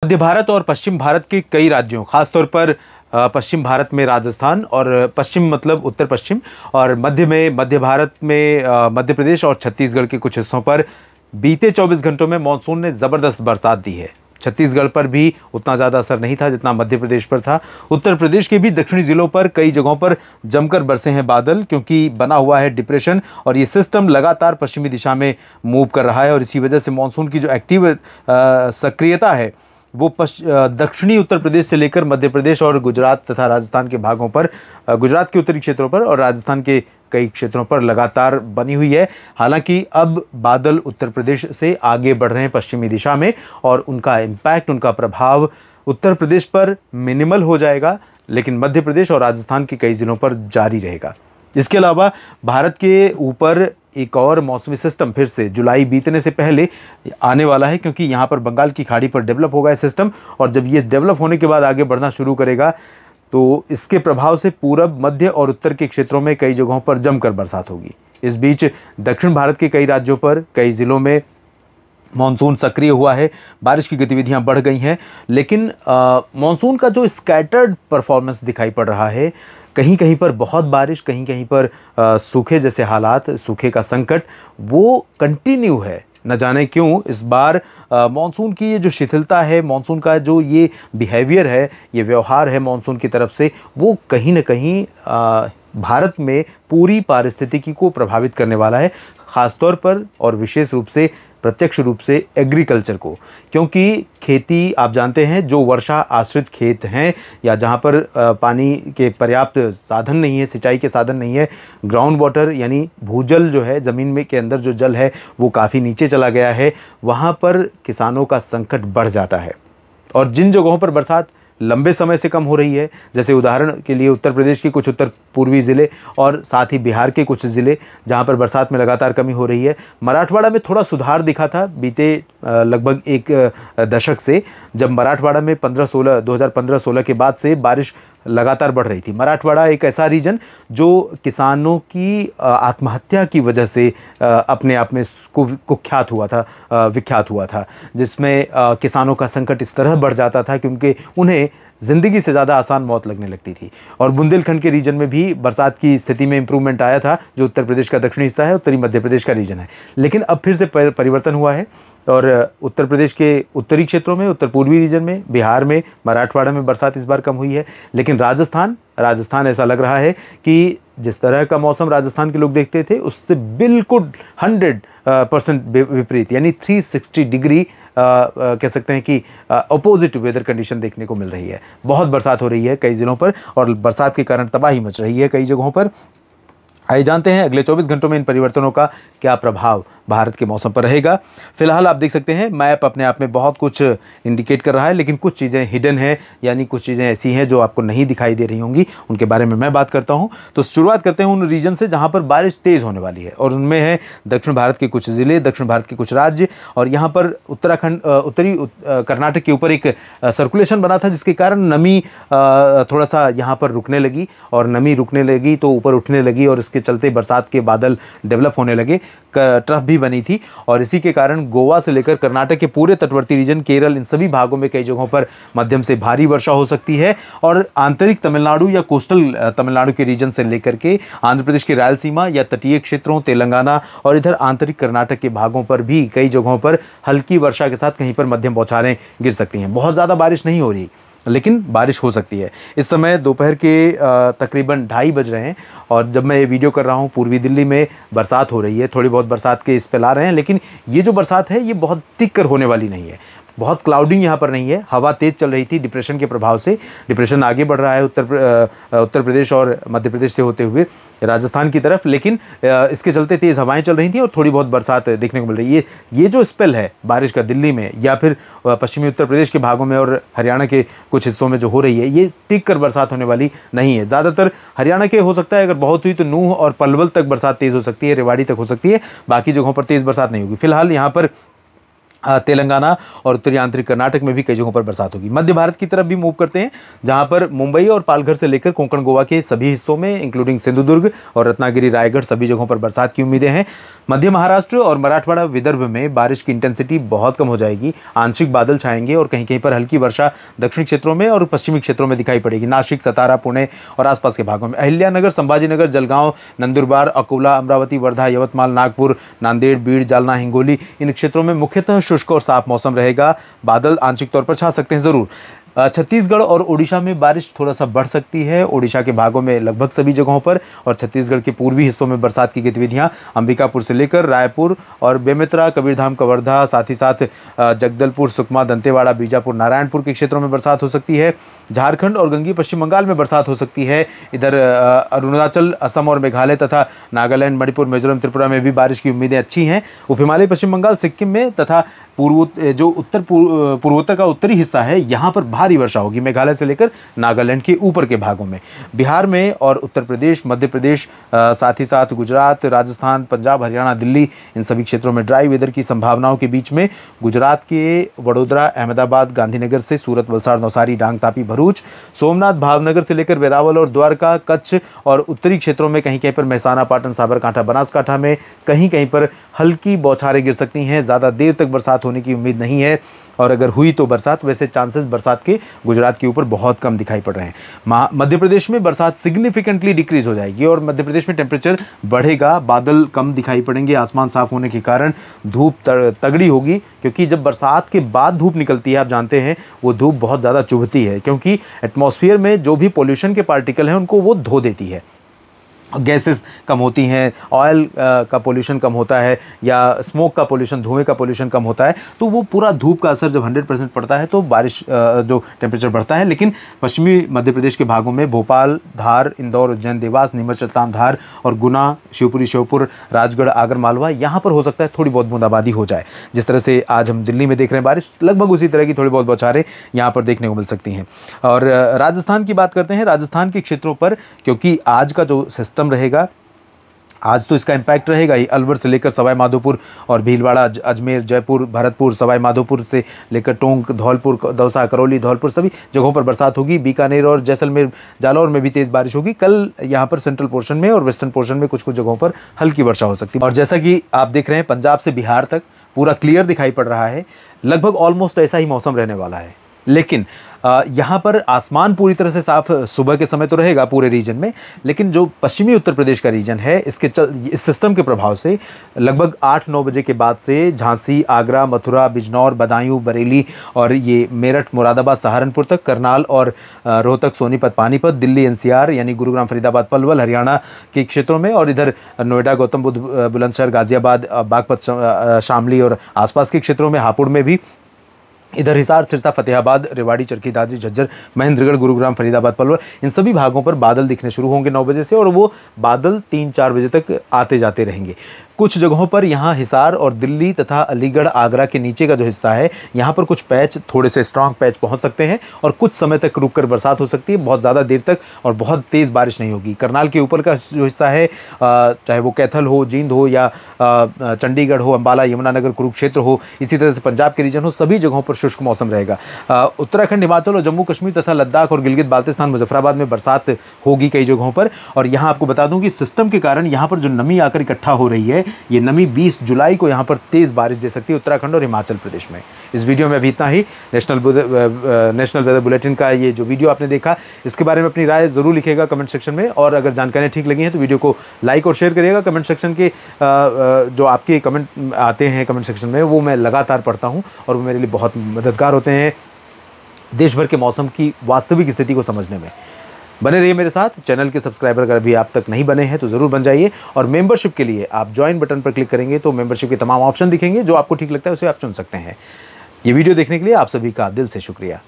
मध्य भारत और पश्चिम भारत के कई राज्यों, खासतौर पर पश्चिम भारत में राजस्थान और पश्चिम मतलब उत्तर पश्चिम और मध्य में मध्य भारत में मध्य प्रदेश और छत्तीसगढ़ के कुछ हिस्सों पर बीते 24 घंटों में मानसून ने ज़बरदस्त बरसात दी है। छत्तीसगढ़ पर भी उतना ज़्यादा असर नहीं था जितना मध्य प्रदेश पर था। उत्तर प्रदेश के भी दक्षिणी जिलों पर कई जगहों पर जमकर बरसे हैं बादल, क्योंकि बना हुआ है डिप्रेशन और ये सिस्टम लगातार पश्चिमी दिशा में मूव कर रहा है और इसी वजह से मानसून की जो एक्टिव सक्रियता है वो दक्षिणी उत्तर प्रदेश से लेकर मध्य प्रदेश और गुजरात तथा राजस्थान के भागों पर, गुजरात के उत्तरी क्षेत्रों पर और राजस्थान के कई क्षेत्रों पर लगातार बनी हुई है। हालांकि अब बादल उत्तर प्रदेश से आगे बढ़ रहे हैं पश्चिमी दिशा में और उनका इम्पैक्ट, उनका प्रभाव उत्तर प्रदेश पर मिनिमल हो जाएगा, लेकिन मध्य प्रदेश और राजस्थान के कई जिलों पर जारी रहेगा। इसके अलावा भारत के ऊपर एक और मौसमी सिस्टम फिर से जुलाई बीतने से पहले आने वाला है, क्योंकि यहाँ पर बंगाल की खाड़ी पर डेवलप होगा सिस्टम और जब ये डेवलप होने के बाद आगे बढ़ना शुरू करेगा तो इसके प्रभाव से पूरब, मध्य और उत्तर के क्षेत्रों में कई जगहों पर जमकर बरसात होगी। इस बीच दक्षिण भारत के कई राज्यों पर, कई जिलों में मॉनसून सक्रिय हुआ है, बारिश की गतिविधियां बढ़ गई हैं, लेकिन मॉनसून का जो स्कैटर्ड परफॉर्मेंस दिखाई पड़ रहा है, कहीं कहीं पर बहुत बारिश, कहीं कहीं पर सूखे जैसे हालात, सूखे का संकट वो कंटिन्यू है। न जाने क्यों इस बार मॉनसून की ये जो शिथिलता है, मॉनसून का जो ये बिहेवियर है, ये व्यवहार है मॉनसून की तरफ से, वो कहीं न कहीं भारत में पूरी पारिस्थितिकी को प्रभावित करने वाला है, ख़ासतौर पर और विशेष रूप से, प्रत्यक्ष रूप से एग्रीकल्चर को। क्योंकि खेती आप जानते हैं, जो वर्षा आश्रित खेत हैं या जहाँ पर पानी के पर्याप्त साधन नहीं है, सिंचाई के साधन नहीं है, ग्राउंड वाटर यानी भूजल जो है, ज़मीन में के अंदर जो जल है वो काफ़ी नीचे चला गया है, वहाँ पर किसानों का संकट बढ़ जाता है। और जिन जगहों पर बरसात लंबे समय से कम हो रही है, जैसे उदाहरण के लिए उत्तर प्रदेश के कुछ उत्तर पूर्वी ज़िले और साथ ही बिहार के कुछ ज़िले जहां पर बरसात में लगातार कमी हो रही है। मराठवाड़ा में थोड़ा सुधार दिखा था बीते लगभग एक दशक से, जब मराठवाड़ा में 2015-16 के बाद से बारिश लगातार बढ़ रही थी। मराठवाड़ा एक ऐसा रीजन जो किसानों की आत्महत्या की वजह से अपने आप में कुख्यात हुआ था, विख्यात हुआ था, जिसमें किसानों का संकट इस तरह बढ़ जाता था क्योंकि उन्हें ज़िंदगी से ज़्यादा आसान मौत लगने लगती थी। और बुंदेलखंड के रीजन में भी बरसात की स्थिति में इंप्रूवमेंट आया था, जो उत्तर प्रदेश का दक्षिणी हिस्सा है, उत्तरी मध्य प्रदेश का रीजन है। लेकिन अब फिर से परिवर्तन हुआ है और उत्तर प्रदेश के उत्तरी क्षेत्रों में, उत्तर पूर्वी रीजन में, बिहार में, मराठवाड़ा में बरसात इस बार कम हुई है। लेकिन राजस्थान ऐसा लग रहा है कि जिस तरह का मौसम राजस्थान के लोग देखते थे उससे बिल्कुल 100% विपरीत, यानी 360 डिग्री कह सकते हैं कि अपोजिट वेदर कंडीशन देखने को मिल रही है। बहुत बरसात हो रही है कई ज़िलों पर और बरसात के कारण तबाही मच रही है कई जगहों पर। आइए जानते हैं अगले 24 घंटों में इन परिवर्तनों का क्या प्रभाव भारत के मौसम पर रहेगा। फिलहाल आप देख सकते हैं मैप अपने आप में बहुत कुछ इंडिकेट कर रहा है, लेकिन कुछ चीज़ें हिडन है, यानी कुछ चीज़ें ऐसी हैं जो आपको नहीं दिखाई दे रही होंगी, उनके बारे में मैं बात करता हूं। तो शुरुआत करते हैं उन रीजन से जहां पर बारिश तेज़ होने वाली है और उनमें है दक्षिण भारत के कुछ ज़िले, दक्षिण भारत के कुछ राज्य और यहाँ पर उत्तराखंड, उत्तरी कर्नाटक के ऊपर एक सर्कुलेशन बना था जिसके कारण नमी थोड़ा सा यहाँ पर रुकने लगी और नमी रुकने लगी तो ऊपर उठने लगी और इसके चलते बरसात के बादल डेवलप होने लगे, ट्रफ भी बनी थी और इसी के कारण गोवा से लेकर कर्नाटक के पूरे तटवर्ती रीजन, केरल, इन सभी भागों में कई जगहों पर मध्यम से भारी वर्षा हो सकती है। और आंतरिक तमिलनाडु या कोस्टल तमिलनाडु के रीजन से लेकर के आंध्र प्रदेश की रायलसीमा या तटीय क्षेत्रों, तेलंगाना और इधर आंतरिक कर्नाटक के भागों पर भी कई जगहों पर हल्की वर्षा के साथ कहीं पर मध्यम बौछारें गिर सकती हैं। बहुत ज़्यादा बारिश नहीं हो रही लेकिन बारिश हो सकती है। इस समय दोपहर के तकरीबन 2:30 बज रहे हैं और जब मैं ये वीडियो कर रहा हूँ पूर्वी दिल्ली में बरसात हो रही है, थोड़ी बहुत बरसात के स्पेल आ रहे हैं, लेकिन ये जो बरसात है ये बहुत टिक कर होने वाली नहीं है। बहुत क्लाउडिंग यहाँ पर नहीं है, हवा तेज़ चल रही थी डिप्रेशन के प्रभाव से। डिप्रेशन आगे बढ़ रहा है उत्तर प्रदेश और मध्य प्रदेश से होते हुए राजस्थान की तरफ, लेकिन इसके चलते तेज़ हवाएं चल रही थी और थोड़ी बहुत बरसात देखने को मिल रही है। ये जो स्पेल है बारिश का दिल्ली में या फिर पश्चिमी उत्तर प्रदेश के भागों में और हरियाणा के कुछ हिस्सों में जो हो रही है, ये टिक कर बरसात होने वाली नहीं है। ज़्यादातर हरियाणा के हो सकता है, अगर बहुत हुई तो नूह और पलवल तक बरसात तेज़ हो सकती है, रेवाड़ी तक हो सकती है, बाकी जगहों पर तेज़ बरसात नहीं होगी। फिलहाल यहाँ पर तेलंगाना और उत्तरी आंतरिक कर्नाटक में भी कई जगहों पर बरसात होगी। मध्य भारत की तरफ भी मूव करते हैं, जहां पर मुंबई और पालघर से लेकर कोंकण गोवा के सभी हिस्सों में इंक्लूडिंग सिंधुदुर्ग और रत्नागिरी रायगढ़ सभी जगहों पर बरसात की उम्मीदें हैं। मध्य महाराष्ट्र और मराठवाड़ा विदर्भ में बारिश की इंटेंसिटी बहुत कम हो जाएगी, आंशिक बादल छाएंगे और कहीं कहीं पर हल्की वर्षा दक्षिणी क्षेत्रों में और पश्चिमी क्षेत्रों में दिखाई पड़ेगी। नासिक, सतारा, पुणे और आसपास के भागों में, अहिल्यानगर, संभाजीनगर, जलगांव, नंदुरबार, अकोला, अमरावती, वर्धा, यवतमाल, नागपुर, नांदेड़, बीड़, जालना, हिंगोली, इन क्षेत्रों में मुख्यतः शुष्क और साफ मौसम रहेगा। बादल आंशिक तौर पर छा सकते हैं जरूर। छत्तीसगढ़ और ओडिशा में बारिश थोड़ा सा बढ़ सकती है, ओडिशा के भागों में लगभग सभी जगहों पर, और छत्तीसगढ़ के पूर्वी हिस्सों में बरसात की गतिविधियां अंबिकापुर से लेकर रायपुर और बेमेतरा, कबीरधाम, कवर्धा, साथ ही साथ जगदलपुर, सुकमा, दंतेवाड़ा, बीजापुर, नारायणपुर के क्षेत्रों में बरसात हो सकती है। झारखंड और गंगी पश्चिम बंगाल में बरसात हो सकती है। इधर अरुणाचल, असम और मेघालय तथा नागालैंड, मणिपुर, मिजोरम, त्रिपुरा में भी बारिश की उम्मीदें अच्छी हैं। उप हिमालय पश्चिम बंगाल, सिक्किम में तथा पूर्वोत्तर का उत्तरी हिस्सा है, यहाँ पर भारी वर्षा होगी, मेघालय से लेकर नागालैंड के ऊपर के भागों में। बिहार में और उत्तर प्रदेश, मध्य प्रदेश, साथ ही साथ गुजरात, राजस्थान, पंजाब, हरियाणा, दिल्ली, इन सभी क्षेत्रों में ड्राई वेदर की संभावनाओं के बीच में गुजरात के वडोदरा, अहमदाबाद, गांधीनगर से सूरत, वलसाड़, नौसारी, डांग, तापी, भरूच, सोमनाथ, भावनगर से लेकर वेरावल और द्वारका, कच्छ और उत्तरी क्षेत्रों में कहीं कहीं पर मेहसाना, पाटन, साबरकांठा, बनासकांठा में कहीं कहीं पर हल्की बौछारें गिर सकती हैं। ज़्यादा देर तक बरसात होने की उम्मीद नहीं है, और अगर हुई तो बरसात, वैसे चांसेस बरसात के गुजरात के ऊपर बहुत कम दिखाई पड़ रहे हैं। मध्य प्रदेश में बरसात सिग्निफिकेंटली डिक्रीज हो जाएगी और मध्य प्रदेश में टेम्परेचर बढ़ेगा, बादल कम दिखाई पड़ेंगे, आसमान साफ होने के कारण धूप तगड़ी होगी, क्योंकि जब बरसात के बाद धूप निकलती है, आप जानते हैं वो धूप बहुत ज़्यादा चुभती है, क्योंकि एटमॉस्फेयर में जो भी पोल्यूशन के पार्टिकल हैं उनको वो धो देती है, गैसेस कम होती हैं, ऑयल का पोल्यूशन कम होता है या स्मोक का पोल्यूशन, धुएं का पोल्यूशन कम होता है, तो वो पूरा धूप का असर जब 100% पड़ता है तो बारिश जो टेम्परेचर बढ़ता है। लेकिन पश्चिमी मध्य प्रदेश के भागों में भोपाल, धार, इंदौर, उज्जैन, देवास, नीमच, रतलाम, धार और गुना, शिवपुरी, श्योपुर, राजगढ़, आगर मालवा, यहाँ पर हो सकता है थोड़ी बहुत बूंदाबांदी हो जाए। जिस तरह से आज हम दिल्ली में देख रहे हैं बारिश, लगभग उसी तरह की थोड़ी बहुत बौछारें यहाँ पर देखने को मिल सकती हैं। और राजस्थान की बात करते हैं, राजस्थान के क्षेत्रों पर क्योंकि आज का जो सिस्टम रहेगा, आज तो इसका इम्पैक्ट रहेगा ही, अलवर से लेकर सवाई माधोपुर और भीलवाड़ा, अजमेर, जयपुर, भरतपुर, सवाई माधोपुर से लेकर टोंक, धौलपुर, दौसा, करौली, धौलपुर सभी जगहों पर बरसात होगी। बीकानेर और जैसलमेर, जालौर में भी तेज़ बारिश होगी। कल यहाँ पर सेंट्रल पोर्शन में और वेस्टर्न पोर्शन में कुछ कुछ जगहों पर हल्की वर्षा हो सकती है। और जैसा कि आप देख रहे हैं, पंजाब से बिहार तक पूरा क्लियर दिखाई पड़ रहा है, लगभग ऑलमोस्ट ऐसा ही मौसम रहने वाला है। लेकिन यहाँ पर आसमान पूरी तरह से साफ सुबह के समय तो रहेगा पूरे रीजन में, लेकिन जो पश्चिमी उत्तर प्रदेश का रीजन है, इस सिस्टम के प्रभाव से लगभग 8-9 बजे के बाद से झांसी, आगरा, मथुरा, बिजनौर, बदायूं, बरेली और ये मेरठ, मुरादाबाद, सहारनपुर तक, करनाल और रोहतक, सोनीपत, पानीपत, दिल्ली एनसीआर यानी गुरुग्राम, फरीदाबाद, पलवल, हरियाणा के क्षेत्रों में, और इधर नोएडा, गौतम बुद्ध, बुलंदशहर, गाजियाबाद, बागपत, शामली और आसपास के क्षेत्रों में, हापुड़ में भी, इधर हिसार, सिरसा, फतेहाबाद, रेवाड़ी, चरखी दादरी, झज्जर, महेंद्रगढ़, गुरुग्राम, फरीदाबाद, पलवल, इन सभी भागों पर बादल दिखने शुरू होंगे 9 बजे से, और वो बादल 3-4 बजे तक आते जाते रहेंगे। कुछ जगहों पर यहाँ हिसार और दिल्ली तथा अलीगढ़, आगरा के नीचे का जो हिस्सा है, यहाँ पर कुछ पैच, थोड़े से स्ट्रांग पैच पहुँच सकते हैं और कुछ समय तक रुककर बरसात हो सकती है, बहुत ज़्यादा देर तक, और बहुत तेज़ बारिश नहीं होगी। करनाल के ऊपर का जो हिस्सा है, चाहे वो कैथल हो, जींद हो या चंडीगढ़ हो, अम्बाला, यमुनानगर, कुरुक्षेत्र हो, इसी तरह से पंजाब के रीजन हो, सभी जगहों पर शुष्क मौसम रहेगा। उत्तराखंड, हिमाचल और जम्मू कश्मीर तथा लद्दाख और गिलगित बाल्टिस्तान, मुजफ्फराबाद में बरसात होगी कई जगहों पर। और यहाँ आपको बता दूं कि सिस्टम के कारण यहाँ पर जो नमी आकर इकट्ठा हो रही है, ये नमी 20 जुलाई को यहाँ पर तेज़ बारिश दे सकती है उत्तराखंड और हिमाचल प्रदेश में। इस वीडियो में अभी इतना ही। नेशनल वेदर बुलेटिन का ये जो वीडियो आपने देखा, इसके बारे में अपनी राय ज़रूर लिखिएगा कमेंट सेक्शन में, और अगर जानकारियाँ ठीक लगी हैं तो वीडियो को लाइक और शेयर करिएगा। कमेंट सेक्शन के जो आपके कमेंट आते हैं कमेंट सेक्शन में, वो मैं लगातार पढ़ता हूँ और वो मेरे लिए बहुत मददगार होते हैं देश भर के मौसम की वास्तविक स्थिति को समझने में। बने रहिए मेरे साथ। चैनल के सब्सक्राइबर अगर अभी आप तक नहीं बने हैं तो ज़रूर बन जाइए, और मेंबरशिप के लिए आप ज्वाइन बटन पर क्लिक करेंगे तो मेंबरशिप के तमाम ऑप्शन दिखेंगे, जो आपको ठीक लगता है उसे आप चुन सकते हैं। ये वीडियो देखने के लिए आप सभी का दिल से शुक्रिया।